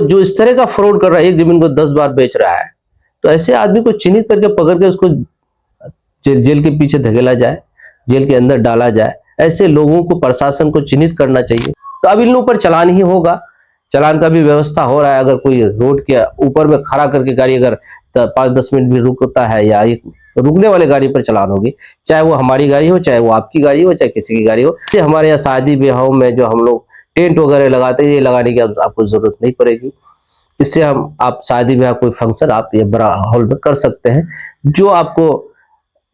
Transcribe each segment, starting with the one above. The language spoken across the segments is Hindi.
जो इस तरह का फ्रॉड कर रहा है, एक जमीन को 10 बार बेच रहा है, तो ऐसे आदमी को चिन्हित करके पकड़ के उसको जेल के पीछे धकेला जाए, जेल के अंदर डाला जाए। ऐसे लोगों को प्रशासन को चिन्हित करना चाहिए। तो अब इन लोगों पर चालान ही होगा, चालान का भी व्यवस्था हो रहा है। अगर कोई रोड के ऊपर में खड़ा करके गाड़ी अगर 5-10 मिनट भी रुकता है या एक रुकने वाले गाड़ी पर चालान होगी, चाहे वो हमारी गाड़ी हो, चाहे वो आपकी गाड़ी हो, चाहे किसी की गाड़ी हो। जैसे हमारे यहाँ शादी ब्याहों में जो हम लोग टेंट वगैरह लगाते हैं, ये लगाने की आपको जरूरत नहीं पड़ेगी। इससे आप शादी ब्याह कोई फंक्शन आप ये बड़ा हॉल में कर सकते हैं, जो आपको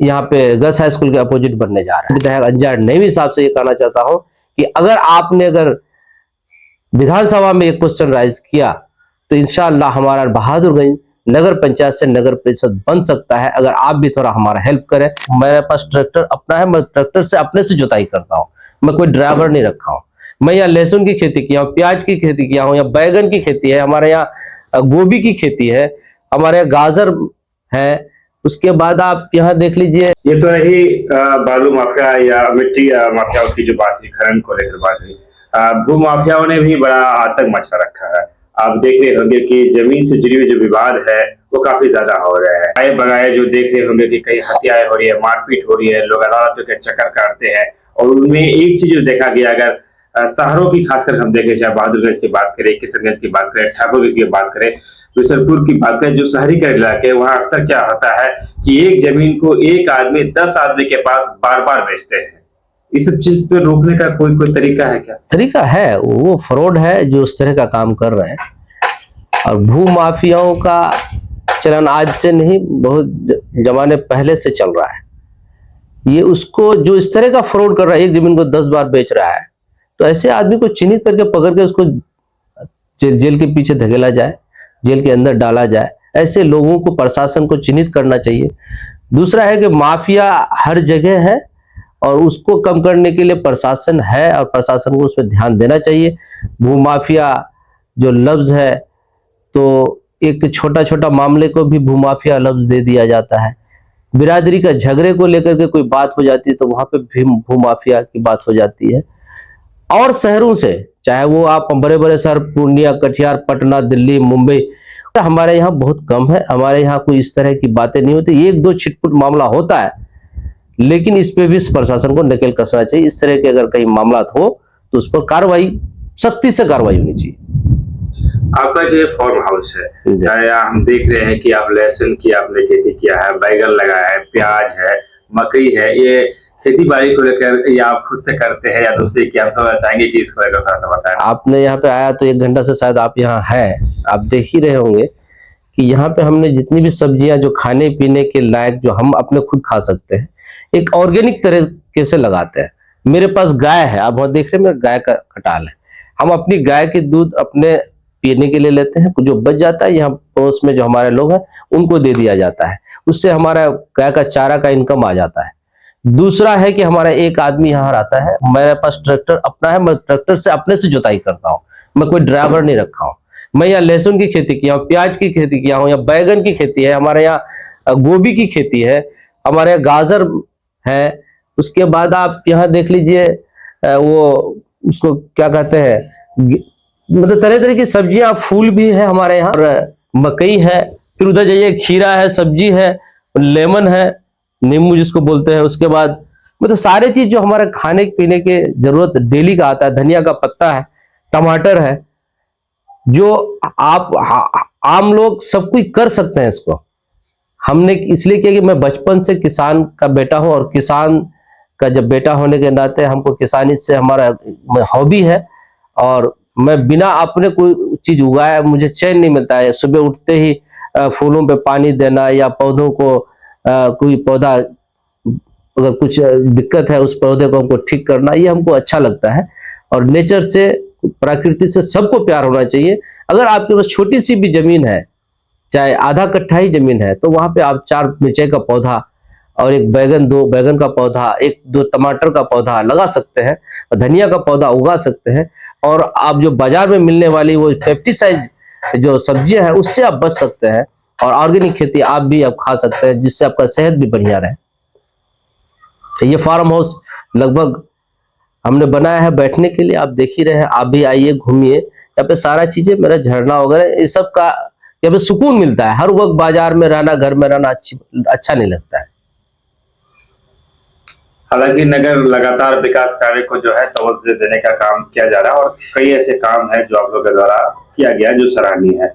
यहाँ पे गर्ल्स हाई स्कूल के अपोजिट बनने जा रहा है। विधायक अंजार नईवी साहब से ये कहना चाहता हूँ कि अगर विधानसभा में एक क्वेश्चन राइज किया तो इंशाअल्लाह हमारा बहादुरगंज नगर पंचायत से नगर परिषद बन सकता है, अगर आप भी थोड़ा हमारा हेल्प करें। मेरे पास ट्रैक्टर अपना है, मैं ट्रैक्टर से अपने से जुताई करता हूँ, मैं कोई ड्राइवर नहीं रखा हूँ। मैं यहाँ लहसुन की खेती किया हूँ, प्याज की खेती किया हूँ, या बैगन की खेती है, हमारे यहाँ गोभी की खेती है, हमारे यहाँ गाजर है। उसके बाद आप यहाँ देख लीजिए, ये तो रही बालू माफिया या मिट्टी माफियाओं की जो बात हुई, खनन को लेकर बात हुई। भू माफियाओं ने भी बड़ा आतंक मचा रखा है। आप देख रहे होंगे कि जमीन से जुड़ी हुई जो विवाद है वो काफी ज्यादा हो रहे हैं। आए बगाए जो देख रहे होंगे कि कई हत्याएं हो रही है, मारपीट हो रही है, लोग अदालतों के चक्कर काटते हैं। और उनमें एक चीज जो देखा गया, अगर शहरों की खासकर हम देखें, चाहे बहादुरगंज की बात करें, किशनगंज की बात करें, ठाकुरगंज की बात करें, बिशनपुर की बात करें, जो शहरीकरण इलाके, वहां अक्सर क्या होता है कि एक जमीन को एक आदमी 10 आदमी के पास बार बार बेचते हैं। इस सब चीज पे रोकने का कोई तरीका है क्या? तरीका है, वो फ्रॉड है जो उस तरह का काम कर रहे हैं। और भू माफियाओं का चलन आज से नहीं, बहुत जमाने पहले से चल रहा है। ये उसको जो इस तरह का फ्रॉड कर रहा है, एक जमीन को 10 बार बेच रहा है, तो ऐसे आदमी को चिन्हित करके पकड़ के उसको जेल के पीछे धकेला जाए, जेल के अंदर डाला जाए। ऐसे लोगों को प्रशासन को चिन्हित करना चाहिए। दूसरा है कि माफिया हर जगह है और उसको कम करने के लिए प्रशासन है और प्रशासन को उस पर ध्यान देना चाहिए। भू माफिया जो लफ्ज है, तो एक छोटा छोटा मामले को भी भूमाफिया लफ्ज दे दिया जाता है। बिरादरी का झगड़े को लेकर के कोई बात हो जाती है तो वहां पे भी भूमाफिया की बात हो जाती है। और शहरों से, चाहे वो आप बड़े बड़े शहर पूर्णिया, कटिहार, पटना, दिल्ली, मुंबई, हमारे यहाँ बहुत कम है। हमारे यहाँ कोई इस तरह की बातें नहीं होती, एक दो छिटपुट मामला होता है, लेकिन इस पे भी प्रशासन को नकेल कसना चाहिए। इस तरह के अगर कहीं मामला हो तो उस पर कार्रवाई, सख्ती से कार्रवाई होनी चाहिए। आपका जो फार्म हाउस है, हम देख रहे हैं कि आप लहसुन की आपने खेती किया है, बैगन लगाया है, प्याज है, मकई है, ये खेती बाड़ी को लेकर या आप खुद से करते हैं या दूसरे की? आप समझना चाहेंगे कि इसको लेकर थोड़ा सा बताएं। आपने यहाँ पे आया तो 1 घंटा से शायद आप यहाँ है, आप देख ही रहे होंगे कि यहाँ पे हमने जितनी भी सब्जियां जो खाने पीने के लायक, जो हम अपने खुद खा सकते हैं, एक ऑर्गेनिक तरीके से लगाते हैं। मेरे पास गाय है, आप वहां देख रहे हैं, मेरे गाय का खटाल है। हम अपनी गाय के दूध अपने पीने के लिए लेते हैं, जो बच जाता है यहाँ पड़ोस में जो हमारे लोग हैं उनको दे दिया जाता है। उससे हमारा गाय का चारा का इनकम आ जाता है। दूसरा है कि हमारा एक आदमी यहाँ आता है, मेरे पास ट्रैक्टर अपना है, मैं ट्रैक्टर से अपने से जुताई करता हूँ, मैं कोई ड्राइवर नहीं रखा हूँ। मैं यहाँ लहसुन की खेती किया हूँ, प्याज की खेती किया हूँ, या बैगन की खेती है, हमारे यहाँ गोभी की खेती है, हमारे यहाँ गाजर है। उसके बाद आप यहाँ देख लीजिए, वो उसको क्या कहते हैं, मतलब तरह तरह की सब्जियां, फूल भी है हमारे यहाँ, और मकई है। फिर उधर जाइए, खीरा है, सब्जी है, लेमन है, नींबू जिसको बोलते हैं। उसके बाद मतलब सारे चीज जो हमारे खाने पीने के जरूरत डेली का आता है। धनिया का पत्ता है, टमाटर है, जो आप आम लोग सब कुछ कर सकते हैं। इसको हमने इसलिए किया कि मैं बचपन से किसान का बेटा हूं, और किसान का जब बेटा होने के नाते हमको किसानी से हमारा हॉबी है। और मैं बिना अपने कोई चीज उगाए मुझे चैन नहीं मिलता है। सुबह उठते ही फूलों पे पानी देना, या पौधों को कोई पौधा अगर कुछ दिक्कत है उस पौधे को हमको ठीक करना, ये हमको अच्छा लगता है। और नेचर से, प्रकृति से सबको प्यार होना चाहिए। अगर आपके पास छोटी सी भी जमीन है, चाहे आधा कट्ठा ही जमीन है, तो वहां पे आप 4 मिर्ची का पौधा और 1 बैगन, 2 बैगन का पौधा, 1-2 टमाटर का पौधा लगा सकते हैं, धनिया का पौधा उगा सकते हैं। और आप जो बाजार में मिलने वाली वो पेस्टिसाइड जो सब्जियां हैं उससे आप बच सकते हैं, और ऑर्गेनिक खेती आप भी आप खा सकते हैं, जिससे आपका सेहत भी बढ़िया रहे। ये फार्म हाउस लगभग हमने बनाया है बैठने के लिए, आप देख ही रहे हैं। आप भी आइए, घूमिए, यहाँ पे सारा चीजें मेरा झरना वगैरह ये सब का यहाँ पे सुकून मिलता है। हर वक्त बाजार में रहना, घर में रहना अच्छा नहीं लगता है। हालांकि नगर लगातार विकास कार्य को जो है तवज्जो देने का काम किया जा रहा है और कई ऐसे काम है जो आप लोगों के द्वारा किया गया जो सराहनीय है।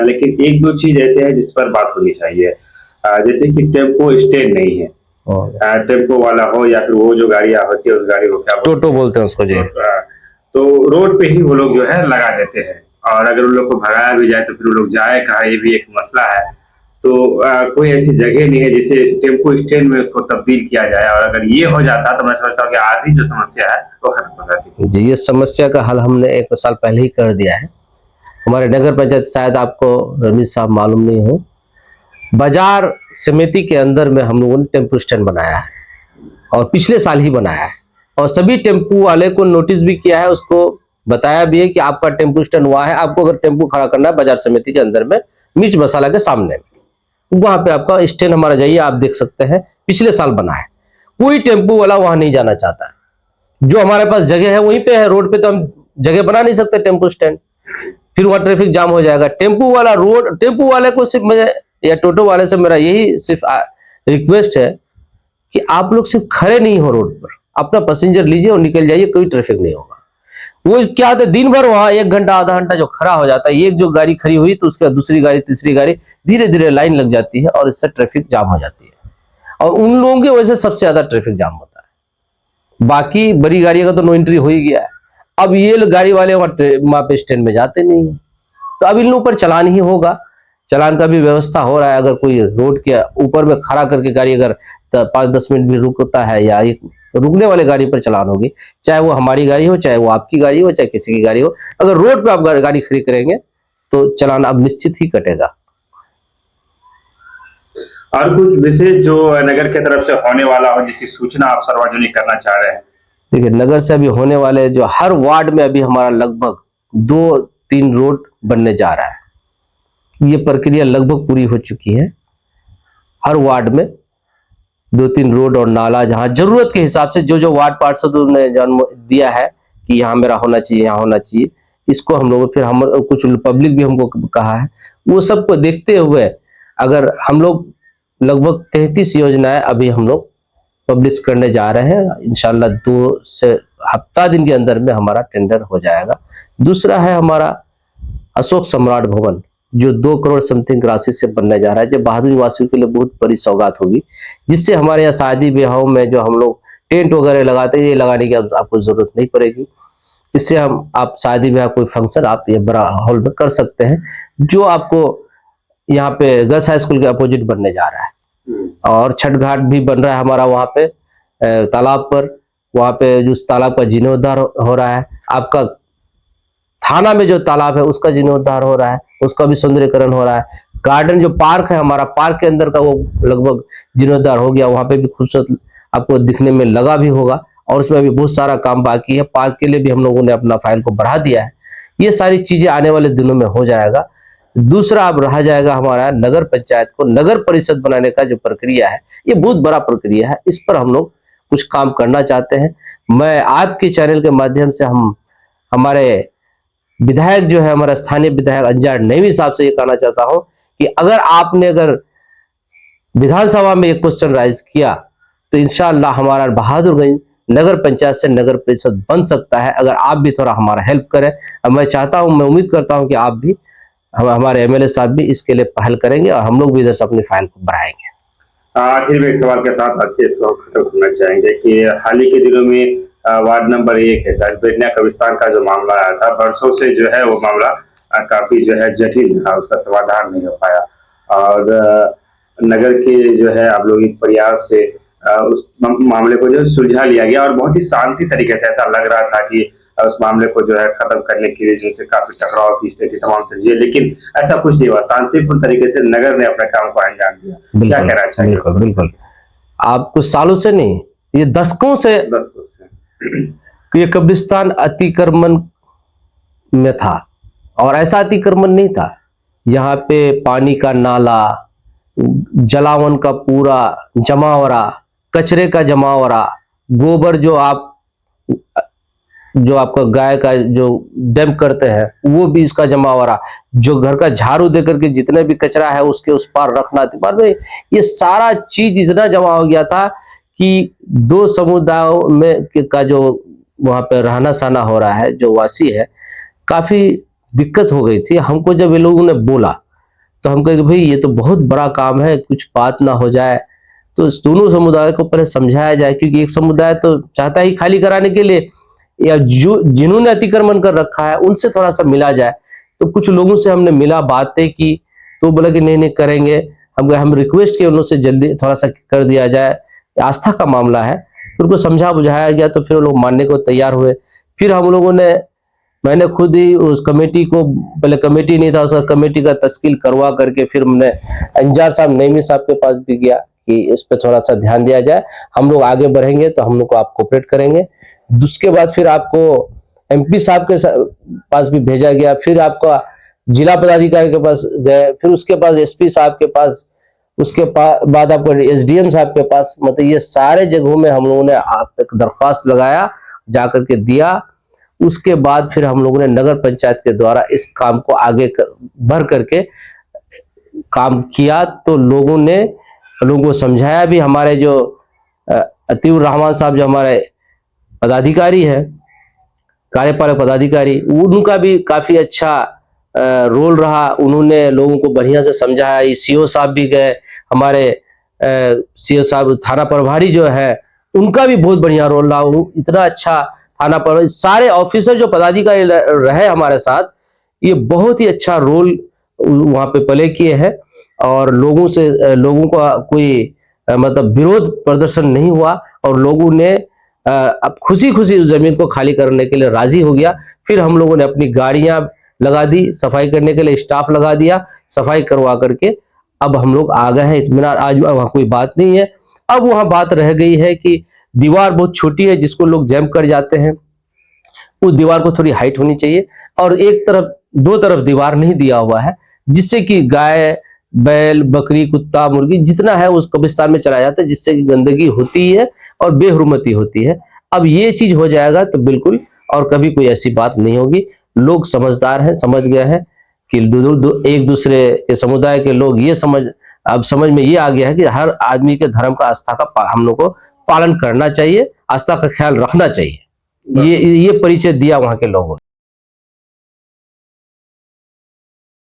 लेकिन एक दो चीज ऐसे है जिस पर बात होनी चाहिए। जैसे कि टेम्पो स्टैंड नहीं है। टेम्पो वाला हो या फिर वो जो गाड़ियां होती है उस गाड़ी को क्या टोटो बोलते हैं उसको जी। तो रोड पे ही वो लोग जो है लगा देते हैं और अगर उन लोग को भगाया भी जाए तो फिर वो लोग जाए कहाँ, ये भी एक मसला है। तो कोई ऐसी जगह नहीं है जिसे टेम्पो स्टैंड में उसको तब्दील किया जाए और अगर ये हो जाता तो मैं समझता हूँ कि आधी जो समस्या है वो खत्म हो जाती जी। ये समस्या का हल हमने 1 साल पहले ही कर दिया है। हमारे नगर पंचायत, शायद आपको रमीज साहब मालूम नहीं हो, बाजार समिति के अंदर में हम लोगों ने टेम्पो स्टैंड बनाया है और पिछले साल ही बनाया है और सभी टेम्पो वाले को नोटिस भी किया है, उसको बताया भी है कि आपका टेम्पो स्टैंड वहां है, आपको अगर टेम्पो खड़ा करना है बाजार समिति के अंदर में मिर्च मसाला के सामने में, वहां पे आपका स्टैंड हमारा जाइए, आप देख सकते हैं पिछले साल बना है। कोई टेम्पो वाला वहां नहीं जाना चाहता है। जो हमारे पास जगह है वहीं पे है, रोड पे तो हम जगह बना नहीं सकते टेम्पो स्टैंड, फिर वहां ट्रैफिक जाम हो जाएगा। टेम्पो वाला रोड, टेम्पो वाले को सिर्फ मैं या टोटो वाले से मेरा यही सिर्फ रिक्वेस्ट है कि आप लोग सिर्फ खड़े नहीं हो रोड पर, अपना पैसेंजर लीजिए और निकल जाइए, कोई ट्रैफिक नहीं होगा। वो क्या होता है, दिन भर वहां 1 घंटा आधा घंटा जो खड़ा हो जाता है, एक जो गाड़ी खड़ी हुई तो उसके बाद दूसरी गाड़ी, तीसरी गाड़ी, धीरे धीरे लाइन लग जाती है और इससे ट्रैफिक जाम हो जाती है और उन लोगों की वजह से सबसे ज्यादा ट्रैफिक जाम होता है। बाकी बड़ी गाड़ियों का तो नो एंट्री हो ही गया है। अब ये गाड़ी वाले वहां पे स्टैंड में जाते नहीं है, तो अब इन लोगों पर चलान ही होगा। चलान का भी व्यवस्था हो रहा है। अगर कोई रोड के ऊपर में खड़ा करके गाड़ी अगर 5-10 मिनट भी रुकता है या एक रुकने वाले गाड़ी पर चलान होगी, चाहे वो हमारी गाड़ी हो, चाहे वो आपकी गाड़ी हो, चाहे किसी की गाड़ी हो। अगर रोड पे आप गाड़ी खड़ी करेंगे तो चलान अब निश्चित ही कटेगा। और कुछ विशेष जो नगर की तरफ से होने वाला हो जिसकी सूचना आप सार्वजनिक करना चाह रहे हैं? देखिए, नगर से अभी होने वाले जो हर वार्ड में अभी हमारा लगभग 2-3 रोड बनने जा रहा है। ये प्रक्रिया लगभग पूरी हो चुकी है। हर वार्ड में 2-3 रोड और नाला, जहां जरूरत के हिसाब से जो जो वार्ड पार्षदों ने जन्म दिया है कि यहाँ मेरा होना चाहिए, यहाँ होना चाहिए, इसको हम लोग, फिर हम कुछ पब्लिक भी हमको कहा है, वो सबको देखते हुए अगर हम लोग लगभग 33 योजनाएं अभी हम लोग पब्लिश करने जा रहे हैं। इंशाल्लाह 2 से हफ्ता दिन के अंदर में हमारा टेंडर हो जाएगा। दूसरा है हमारा अशोक सम्राट भवन, जो 2 करोड़ समथिंग राशि से बनने जा रहा है, जो बहादुर वासियों के लिए बहुत बड़ी सौगात होगी, जिससे हमारे यहाँ शादी ब्याहों में जो हम लोग टेंट वगैरह लगाते हैं, ये लगाने की आपको जरूरत नहीं पड़ेगी। इससे हम आप शादी ब्याह कोई फंक्शन आप ये बड़ा हॉल में कर सकते हैं, जो आपको यहाँ पे गर्ल्स हाई स्कूल के अपोजिट बनने जा रहा है। और छठ घाट भी बन रहा है हमारा वहाँ पे तालाब पर, वहाँ पे जो तालाब का जीर्णोद्धार हो रहा है। आपका थाना में जो तालाब है उसका जीर्णोद्धार हो रहा है, उसका भी सौंदर्यकरण हो रहा है। गार्डन जो पार्क है हमारा, पार्क के अंदर का वो लगभग जीर्णोद्धार हो गया, वहां पे भी खूबसूरत आपको दिखने में लगा भी होगा और उसमें भी बहुत सारा काम बाकी है। पार्क के लिए भी हम लोगों ने अपना फाइल को बढ़ा दिया है। ये सारी चीजें आने वाले दिनों में हो जाएगा। दूसरा अब रह जाएगा हमारा नगर पंचायत को नगर परिषद बनाने का जो प्रक्रिया है, ये बहुत बड़ा प्रक्रिया है। इस पर हम लोग कुछ काम करना चाहते हैं। मैं आपके चैनल के माध्यम से हम हमारे विधायक जो है, हमारा स्थानीय विधायक अंजार नईमी साहब से ये कहना चाहता हूं कि अगर विधानसभा में एक क्वेश्चन राइज किया तो इंशाअल्लाह हमारा बहादुरगंज नगर पंचायत से नगर परिषद बन सकता है, अगर आप भी थोड़ा हमारा हेल्प करें। अब मैं चाहता हूं, मैं उम्मीद करता हूं कि आप भी, हमारे एमएलए साहब भी इसके लिए पहल करेंगे और हम लोग भी इधर से अपनी फाइल को बढ़ाएंगे। आखिर में एक सवाल के साथ आज के इसको खत्म करना चाहेंगे कि हाल ही के दिनों में वार्ड नंबर 1 है शायद बेटनिया कब्रिस्तान का जो मामला आया था, बरसों से जो है वो मामला काफी जो है जटिल था, उसका समाधान नहीं हो पाया और नगर के जो है आप लोग एक प्रयास से उस मामले को जो सुलझा लिया गया और बहुत ही शांति तरीके से, ऐसा लग रहा था कि उस मामले को जो है खत्म करने के लिए जिनसे काफी टकराव की स्थिति थी, तमाम चीजें, लेकिन ऐसा कुछ नहीं हुआ। शांतिपूर्ण तरीके से नगर ने अपने काम को अंजाम दिया। क्या कहना चाहिए? बिल्कुल बिल्कुल। आप कुछ सालों से नहीं, ये दशकों से ये कब्रिस्तान अतिक्रमण में था और ऐसा अतिक्रमण नहीं था। यहाँ पे पानी का नाला, जलावन का पूरा जमावड़ा, कचरे का जमावड़ा, गोबर जो आप जो आपका गाय का जो डंप करते हैं वो भी इसका जमा हो रहा, जो घर का झाड़ू दे करके जितने भी कचरा है उसके उस पार रखना, बाद में ये सारा चीज इतना जमा हो गया था कि दो समुदायों में का जो वहां पे रहना सहना हो रहा है, जो वासी है, काफी दिक्कत हो गई थी। हमको जब ये लोगों ने बोला तो हम कहे भाई ये तो बहुत बड़ा काम है, कुछ बात ना हो जाए, तो दोनों समुदाय को पहले समझाया जाए, क्योंकि एक समुदाय तो चाहता ही खाली कराने के लिए, या जो जिन्होंने अतिक्रमण कर रखा है उनसे थोड़ा सा मिला जाए। तो कुछ लोगों से हमने मिला, बातें की, तो बोला कि नहीं नहीं करेंगे। हम रिक्वेस्ट किए उनसे जल्दी थोड़ा सा कर दिया जाए, आस्था का मामला है। उनको समझा बुझाया गया तो फिर वो लोग मानने को तैयार हुए। फिर हम लोगों ने, मैंने खुद ही उस कमेटी को, पहले कमेटी नहीं था, उसका कमेटी का तश्कील करवा करके फिर हमने अंजार साहब नईमी साहब के पास भी गया कि इस पे थोड़ा सा ध्यान दिया जाए, हम लोग आगे बढ़ेंगे तो हम लोग को आप कोऑपरेट करेंगे। उसके बाद फिर आपको एमपी साहब के पास भी भेजा गया, फिर आपका जिला पदाधिकारी के पास गए, फिर उसके पास एसपी साहब के पास, उसके बाद आपको एसडीएम साहब के पास, मतलब ये सारे जगहों में हम लोगों ने आप एक दरख्वास्त लगाया, जाकर के दिया। उसके बाद फिर हम लोगों ने नगर पंचायत के द्वारा इस काम को आगे बढ़ करके काम किया। तो लोगों को समझाया भी। हमारे जो अतीउर रहमान साहब जो हमारे पदाधिकारी है, कार्यपालक पदाधिकारी, उनका भी काफी अच्छा रोल रहा। उन्होंने लोगों को बढ़िया से समझाया। सीओ साहब भी गए, हमारे सीओ साहब थाना प्रभारी जो है उनका भी बहुत बढ़िया रोल रहा। इतना अच्छा थाना प्रभारी, सारे ऑफिसर जो पदाधिकारी रहे हमारे साथ, ये बहुत ही अच्छा रोल वहां पे प्ले किए हैं। और लोगों का कोई मतलब विरोध प्रदर्शन नहीं हुआ, और लोगों ने अब खुशी खुशी उस जमीन को खाली करने के लिए राजी हो गया। फिर हम लोगों ने अपनी गाड़ियां लगा दी, सफाई करने के लिए स्टाफ लगा दिया, सफाई करवा करके अब हम लोग आ गए हैं इत्मीनान। आज वहां कोई बात नहीं है। अब वहां बात रह गई है कि दीवार बहुत छोटी है, जिसको लोग जंप कर जाते हैं, उस दीवार को थोड़ी हाइट होनी चाहिए, और एक तरफ दो तरफ दीवार नहीं दिया हुआ है, जिससे कि गाय बैल बकरी कुत्ता मुर्गी जितना है उस कब्रिस्तान में चला जाता है, जिससे कि गंदगी होती है और बेहुरमती होती है। अब ये चीज हो जाएगा तो बिल्कुल और कभी कोई ऐसी बात नहीं होगी। लोग समझदार हैं, समझ गए हैं कि एक दूसरे के समुदाय के लोग ये अब समझ में ये आ गया है कि हर आदमी के धर्म का, आस्था का हम लोग को पालन करना चाहिए, आस्था का ख्याल रखना चाहिए। ये परिचय दिया वहां के लोगों ने।